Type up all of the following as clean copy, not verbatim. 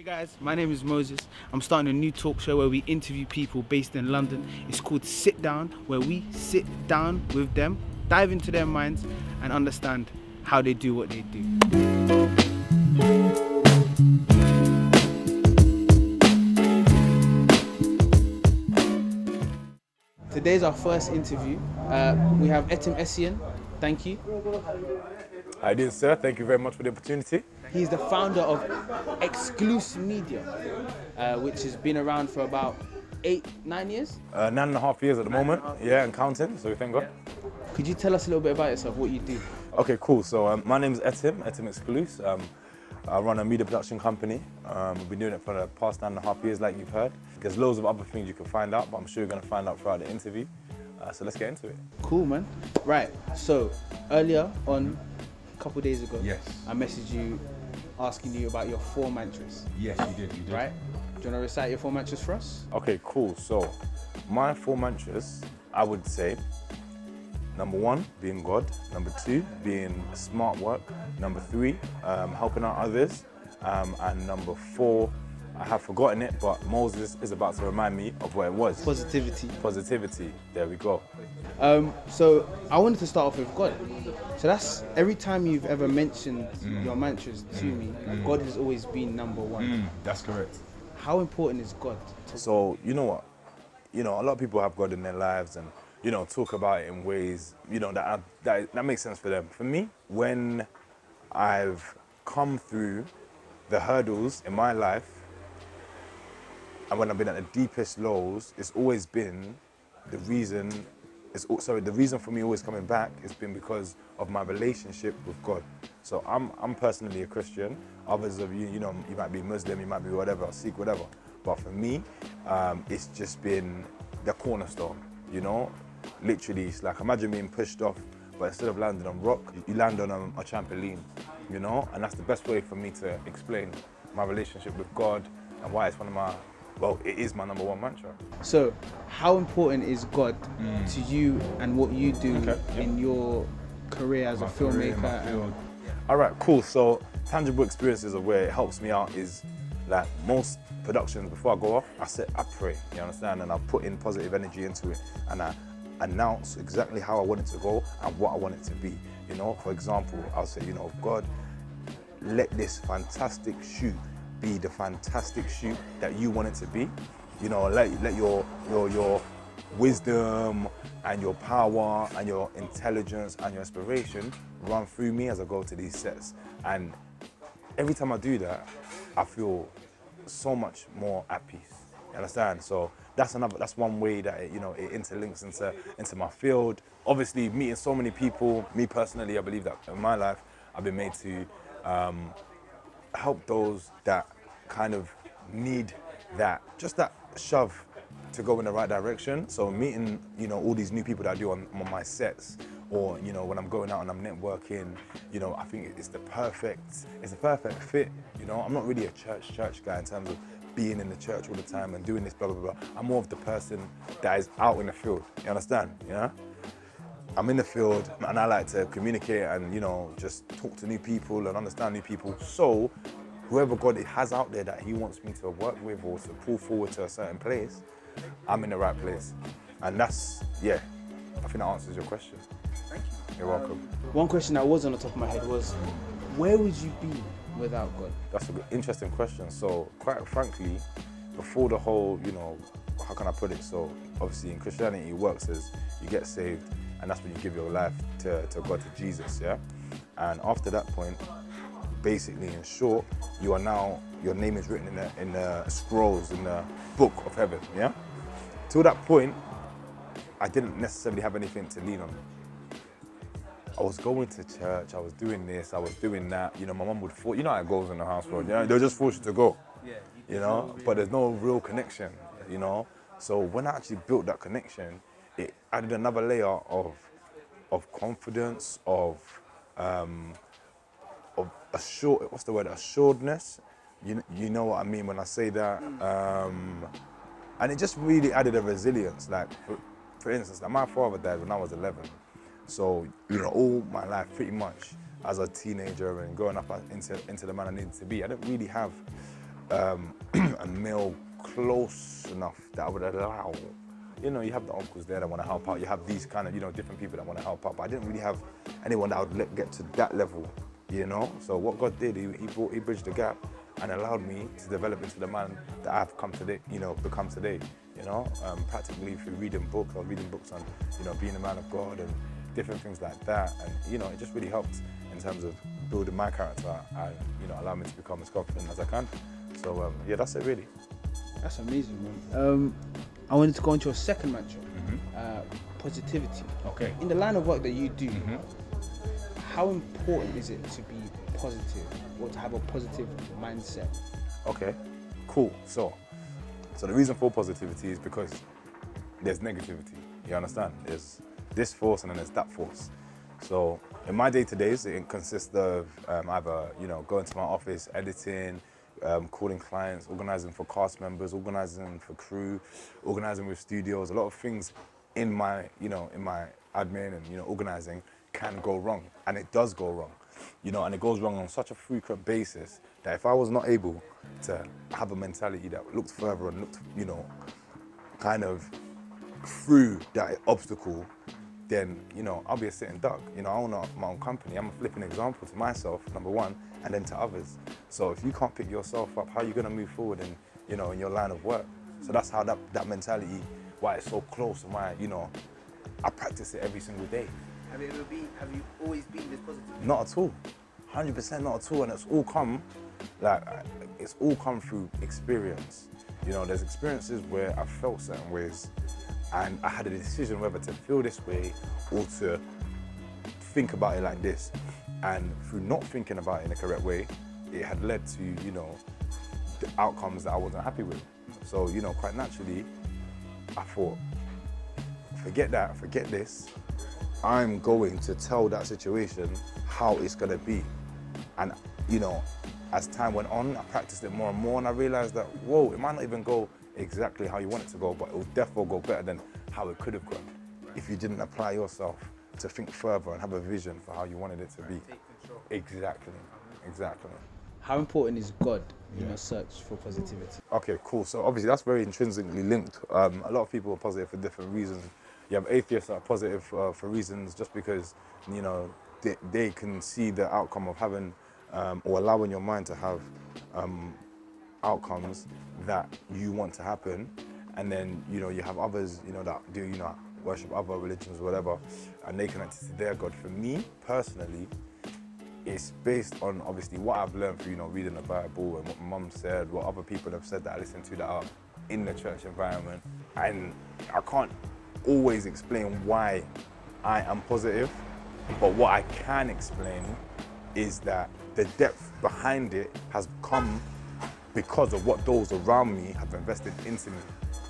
Hey guys, my name is Moses. I'm starting a new talk show where we interview people based in London. It's called Sit Down, where we sit down with them, dive into their minds and understand how they do what they do. Today's our first interview. We have Etim Essien. Thank you. I did, sir. Thank you very much for the opportunity. He's the founder of Exkluse Media, which has been around for about 9 years. 9.5 years at the moment. Yeah, and counting, so thank God. Could you tell us a little bit about yourself, what you do? Okay, cool. So my name is Etim Exkluse. I run a media production company. We've been doing it for the past 9.5 years, like you've heard. There's loads of other things you can find out, but I'm sure you're going to find out throughout the interview. So let's get into it. Cool, man. Right, so earlier on, a couple days ago, Yes. I messaged you asking you about your 4 mantras, Yes, you did. right? Do you want to recite your 4 mantras for us? Okay, cool. So my 4 mantras, I would say, number 1, being God. Number 2, being smart work. Number 3, helping out others. And number 4, I have forgotten it, but Moses is about to remind me of what it was. Positivity. Positivity. There we go. So I wanted to start off with God. So that's every time you've ever mentioned your mantras to me, God has always been number 1. That's correct. How important is God? So, you know what? You know, a lot of people have God in their lives and, you know, talk about it in ways, you know, that makes sense for them. For me, when I've come through the hurdles in my life and when I've been at the deepest lows, it's always been the reason for me always coming back has been because of my relationship with God. So I'm personally a Christian. Others of you, you know, you might be Muslim, you might be whatever, Sikh, whatever. But for me, it's just been the cornerstone, you know? Literally, it's like, imagine being pushed off, but instead of landing on rock, you land on a trampoline, you know? And that's the best way for me to explain my relationship with God and why it's it is my number 1 mantra. So how important is God to you and what you do in your career as a filmmaker? All right, cool. So tangible experiences of where it helps me out is like most productions, before I go off, I pray, you understand? And I put in positive energy into it and I announce exactly how I want it to go and what I want it to be. You know, for example, I'll say, you know, God, let this fantastic shoot be the fantastic shoot that you want it to be. You know, let your wisdom and your power and your intelligence and your inspiration run through me as I go to these sets. And every time I do that, I feel so much more at peace. You understand? So that's one way that it interlinks into my field. Obviously, meeting so many people, me personally, I believe that in my life, I've been made to help those that kind of need that shove to go in the right direction. So meeting, you know, all these new people that I do on my sets, or, you know, when I'm going out and I'm networking, you know, I think it's the perfect fit. You know, I'm not really a church guy in terms of being in the church all the time and doing this blah blah blah. I'm more of the person that is out in the field. You understand? You know? I'm in the field and I like to communicate and, you know, just talk to new people and understand new people. So whoever God has out there that he wants me to work with or to pull forward to a certain place, I'm in the right place. And that's, I think that answers your question. Thank you. You're welcome. One question that was on the top of my head was, where would you be without God? That's an interesting question. So quite frankly, before the whole, you know, how can I put it? So obviously in Christianity it works as you get saved and that's when you give your life to God, to Jesus, yeah? And after that point, basically in short, you are now, your name is written in the scrolls, in the book of heaven, yeah? Till that point, I didn't necessarily have anything to lean on. I was going to church, I was doing this, I was doing that. You know, my mum would force, you know how it goes in the household, you know? They'll just force you to go, you know? But there's no real connection, you know? So when I actually built that connection, it added another layer of confidence, of assuredness. You know what I mean when I say that. And it just really added a resilience. Like, for instance, like my father died when I was 11. So, you know, all my life pretty much as a teenager and growing up into the man I needed to be, I didn't really have a male close enough that I would allow. You know, you have the uncles there that want to help out. You have these kind of, you know, different people that want to help out. But I didn't really have anyone that would get to that level, you know? So what God did, he bridged the gap and allowed me to develop into the man that I've come today, you know, become today, you know? Practically through reading books. I was reading books on, you know, being a man of God and different things like that. And, you know, it just really helped in terms of building my character and, you know, allow me to become as confident as I can. So, yeah, that's it really. That's amazing, man. I wanted to go into your second mantra, positivity. Okay. In the line of work that you do, how important is it to be positive or to have a positive mindset? Okay, cool. So the reason for positivity is because there's negativity. You understand? There's this force and then there's that force. So in my day-to-days, it consists of either, you know, going to my office, editing, calling clients, organizing for cast members, organizing for crew, organizing with studios. A lot of things in my, you know, in my admin and, you know, organizing can go wrong, and it does go wrong, you know, and it goes wrong on such a frequent basis that if I was not able to have a mentality that looked further and looked, you know, kind of through that obstacle, then, you know, I'll be a sitting duck. You know, I own my own company. I'm a flipping example to myself, number one, and then to others. So if you can't pick yourself up, how are you going to move forward in, you know, in your line of work? So that's how that mentality, why it's so close and why, you know, I practice it every single day. Have you always been this positive? Not at all. 100% not at all. And it's all come through experience. You know, there's experiences where I felt certain ways and I had a decision whether to feel this way or to think about it like this. And through not thinking about it in the correct way, it had led to, you know, the outcomes that I wasn't happy with. So, you know, quite naturally, I thought, forget that, forget this. I'm going to tell that situation how it's gonna be. And, you know, as time went on, I practiced it more and more, and I realized that, whoa, it might not even go exactly how you want it to go, but it will definitely go better than how it could have gone if you didn't apply yourself to think further and have a vision for how you wanted it to be. Take control. Exactly. How important is God in your search for positivity? Okay, cool. So obviously that's very intrinsically linked. A lot of people are positive for different reasons. You have atheists that are positive for reasons just because, you know, they can see the outcome of having or allowing your mind to have outcomes that you want to happen. And then, you know, you have others, you know, that do, you know, worship other religions or whatever, and they connect to their God. For me, personally, it's based on obviously what I've learned through, you know, reading the Bible and what my mum said, what other people have said that I listen to that are in the church environment. And I can't always explain why I am positive, but what I can explain is that the depth behind it has come because of what those around me have invested into me.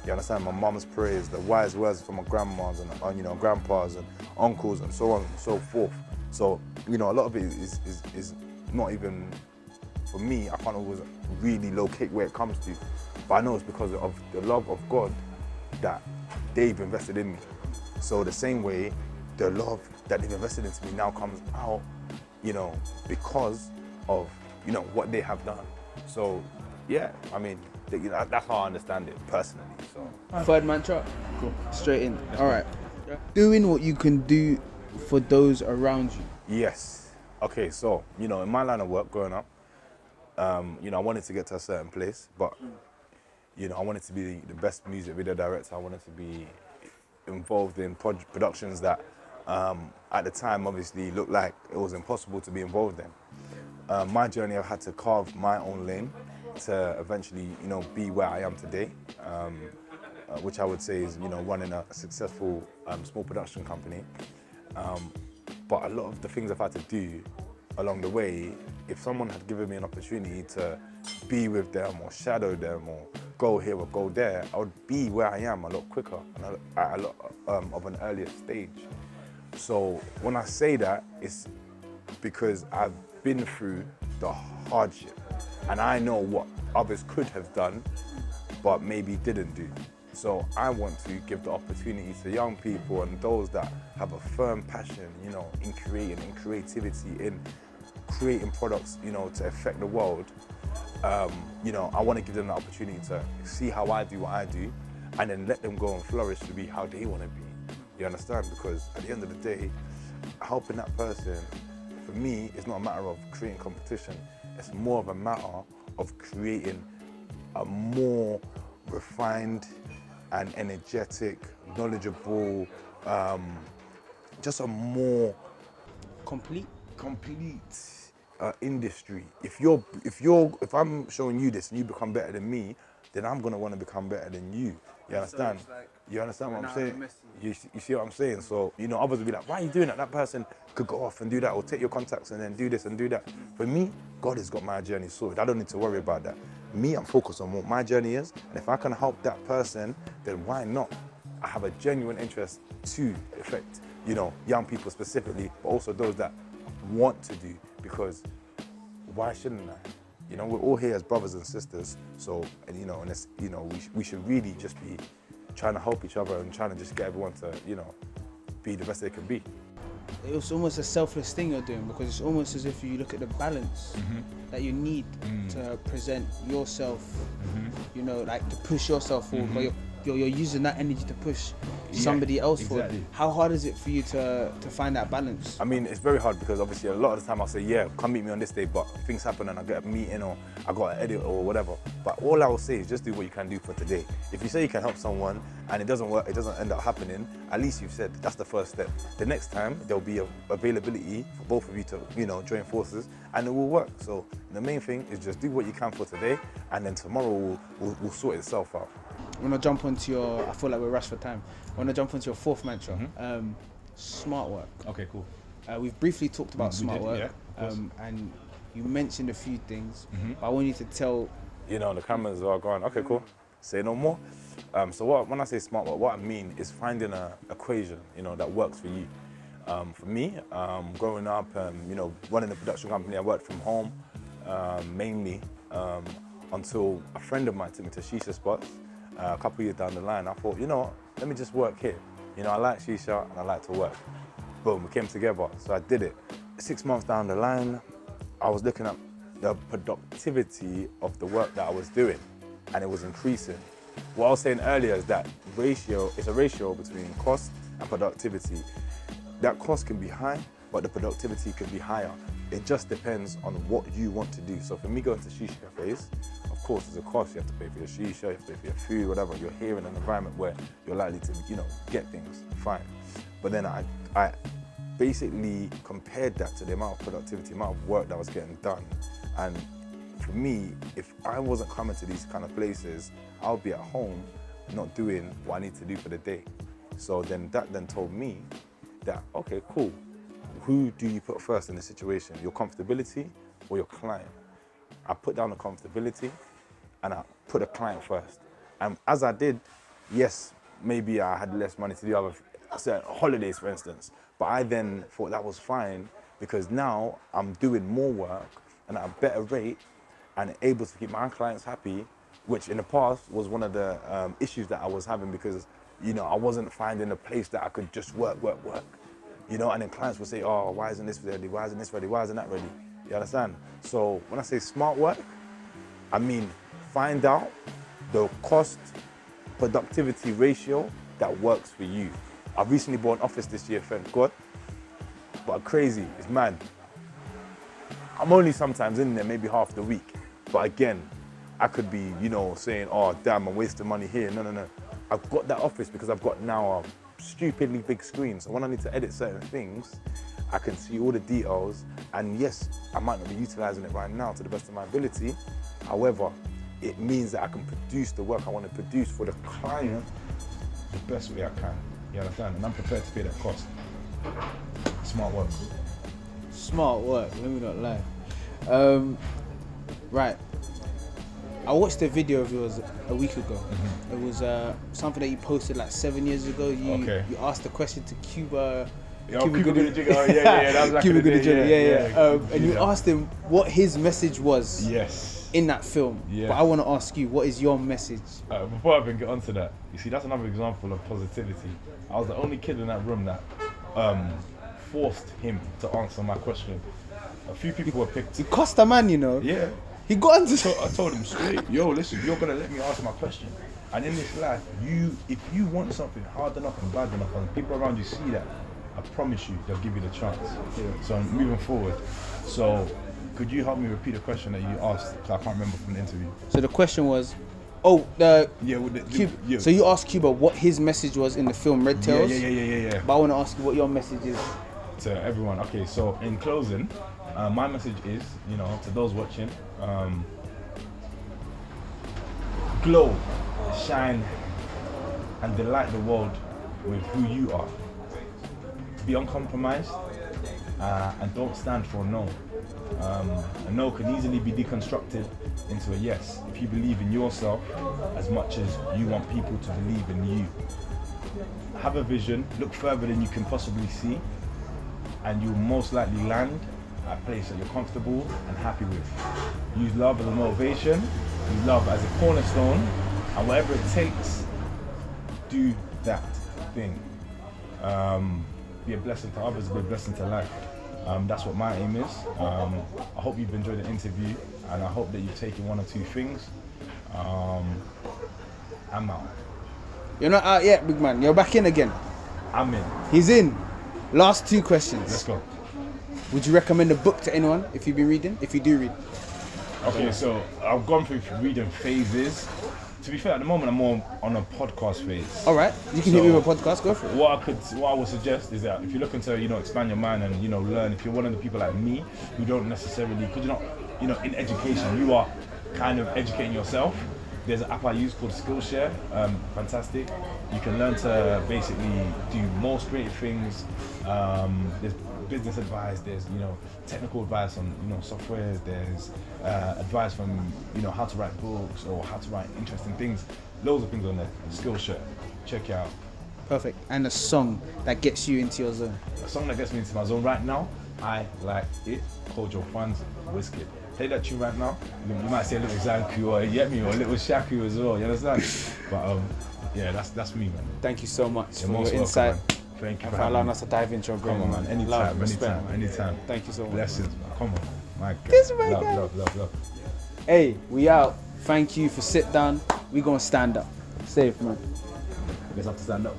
You understand? My mum's prayers, the wise words from my grandmas and, you know, grandpas and uncles and so on and so forth. So, you know, a lot of it is not even, for me, I can't always really locate where it comes to. But I know it's because of the love of God that they've invested in me. So the same way, the love that they've invested into me now comes out, you know, because of, you know, what they have done. So, yeah, I mean, you know, that's how I understand it personally. So. Third mantra, cool. Straight in. All right. Doing what you can do for those around you. Yes. Okay, so, you know, in my line of work growing up, you know, I wanted to get to a certain place, but, you know, I wanted to be the best music video director. I wanted to be involved in productions that, at the time, obviously looked like it was impossible to be involved in. My journey, I had to carve my own lane to eventually, you know, be where I am today, which I would say is, you know, running a successful small production company. But a lot of the things I've had to do along the way, if someone had given me an opportunity to be with them or shadow them or go here or go there, I would be where I am a lot quicker and at a lot of an earlier stage. So when I say that, it's because I've been through the hardship and I know what others could have done, but maybe didn't do. So I want to give the opportunity to young people and those that have a firm passion, you know, in creating, in creativity, in creating products, you know, to affect the world. you know, I want to give them the opportunity to see how I do what I do, and then let them go and flourish to be how they want to be. You understand? Because at the end of the day, helping that person, for me, is not a matter of creating competition. It's more of a matter of creating a more refined and energetic, knowledgeable, just a more Complete. Industry. If I'm showing you this and you become better than me, then I'm gonna want to become better than you. You understand? it's like You understand what I'm saying? Messi. You see what I'm saying? So, you know, others will be like, why are you doing that? That person could go off and do that, or take your contacts and then do this and do that. For me, God has got my journey sorted. I don't need to worry about that. Me, I'm focused on what my journey is, and if I can help that person, then why not? I have a genuine interest to affect, you know, young people specifically, but also those that want to do, because why shouldn't I? You know, we're all here as brothers and sisters, so, and you know, and it's, you know, we should really just be trying to help each other and trying to just get everyone to, you know, be the best they can be. It's almost a selfless thing you're doing, because it's almost as if you look at the balance that you need to present yourself, you know, like to push yourself forward, but you're using that energy to push somebody else forward. How hard is it for you to find that balance? I mean, it's very hard because obviously a lot of the time I'll say, yeah, come meet me on this day, but things happen and I get a meeting or I got an edit or whatever. But all I will say is just do what you can do for today. If you say you can help someone and it doesn't work, it doesn't end up happening, at least you've said that's the first step. The next time there'll be availability for both of you to, you know, join forces, and it will work. So the main thing is just do what you can for today, and then tomorrow will sort itself out. I want to jump onto your, I feel like we're rushed for time. I want to jump onto your fourth mantra, smart work. Okay, cool. We've briefly talked about smart work, yeah, and you mentioned a few things, but I want you to tell. You know, the cameras are going, okay, cool, say no more. So when I say smart work, what I mean is finding an equation, you know, that works for you. For me, growing up, you know, running a production company, I worked from home mainly until a friend of mine took me to shisha spots. A couple of years down the line, I thought, you know what, let me just work here. You know, I like shisha and I like to work. Boom, we came together, so I did it. 6 months down the line, I was looking at the productivity of the work that I was doing, and it was increasing. What I was saying earlier is that it's a ratio between cost and productivity. That cost can be high, but the productivity can be higher. It just depends on what you want to do. So for me, going to shisha cafes, of course, there's a cost. You have to pay for your shisha, you have to pay for your food, whatever. You're here in an environment where you're likely to, you know, get things, fine. But then I basically compared that to the amount of productivity, amount of work that was getting done. And for me, if I wasn't coming to these kind of places, I'll be at home not doing what I need to do for the day. So then that then told me that, okay, cool. Who do you put first in this situation? Your comfortability or your client? I put down the comfortability and I put the client first. And as I did, yes, maybe I had less money to do other certain holidays, for instance, but I then thought that was fine because now I'm doing more work and at a better rate and able to keep my clients happy, which in the past was one of the issues that I was having because, you know, I wasn't finding a place that I could just work. You know, and then clients would say, oh, why isn't this ready? Why isn't this ready? Why isn't that ready? You understand? So when I say smart work, I mean find out the cost productivity ratio that works for you. I've recently bought an office this year, thank God, but crazy, it's mad. I'm only sometimes in there, maybe half the week. But again, I could be, you know, saying, oh, damn, I'm wasting money here. No. I've got that office because I've got now a stupidly big screen. So when I need to edit certain things, I can see all the details. And yes, I might not be utilizing it right now to the best of my ability. However, it means that I can produce the work I want to produce for the client the best way I can. You understand? And I'm prepared to pay that cost. Smart work. Smart work, let me not lie. Right. I watched a video of yours a week ago. It was something that you posted like 7 years ago. You asked a question to Cuba. Cuba Gooding Jigger. Yeah, that was like Cuba Gooding Jigger, yeah. And you that. asked him what his message was in that film. Yeah. But I want to ask you, what is your message? Before I even get onto that, you see, that's another example of positivity. I was the only kid in that room that forced him to answer my question. A few people were picked. It cost a man, you know. Yeah. He got into. So I told him straight, yo, listen, you're gonna let me ask my question. And in this life, if you want something hard enough and bad enough, and people around you see that, I promise you, they'll give you the chance. Yeah. So I'm moving forward. So could you help me repeat the question that you asked? Because I can't remember from the interview. So the question was, Cuba. So you asked Cuba what his message was in the film Red Tails. Yeah. But I want to ask you what your message is to everyone. Okay, so in closing, my message is, to those watching, glow, shine, and delight the world with who you are. Be uncompromised, and don't stand for a no. A no can easily be deconstructed into a yes if you believe in yourself as much as you want people to believe in you. Have a vision, look further than you can possibly see, and you'll most likely land at a place that you're comfortable and happy with. Use love as a motivation, use love as a cornerstone, and whatever it takes, do that thing. Be a blessing to others, be a blessing to life. That's what my aim is. I hope you've enjoyed the interview, and I hope that you've taken one or two things. I'm out. You're not out yet, big man. You're back in again. I'm in. He's in. Last two questions. Let's go. Would you recommend a book to anyone if you've been reading? If you do read. Okay, so I've gone through reading phases. To be fair, at the moment I'm more on a podcast phase. All right, you can hit me with a podcast. Go for it. What I would suggest is that if you're looking to, expand your mind and learn, if you're one of the people like me who don't necessarily, because you're not, in education, you are kind of educating yourself. There's an app I use called Skillshare. Fantastic. You can learn to basically do most creative things. There's business advice. There's technical advice on software. There's advice from how to write books or how to write interesting things. Loads of things on there. Skillshare. Check it out. Perfect. And a song that gets you into your zone. A song that gets me into my zone right now. I like it. Called Your Funds, Wizkid. Play that tune right now. You might say a little Zanku or Yemi or a little Shaku as well. You understand? But yeah, that's me, man. Thank you so much You're for your insight. Welcome, Thank you and for allowing us to dive into your brain. Come on, man. Anytime. Thank you so much. Blessings, man. Come on. My God. This my guy. Love. Hey, we out. Thank you for sit down. We gonna stand up. Safe, man. I guess I have to stand up.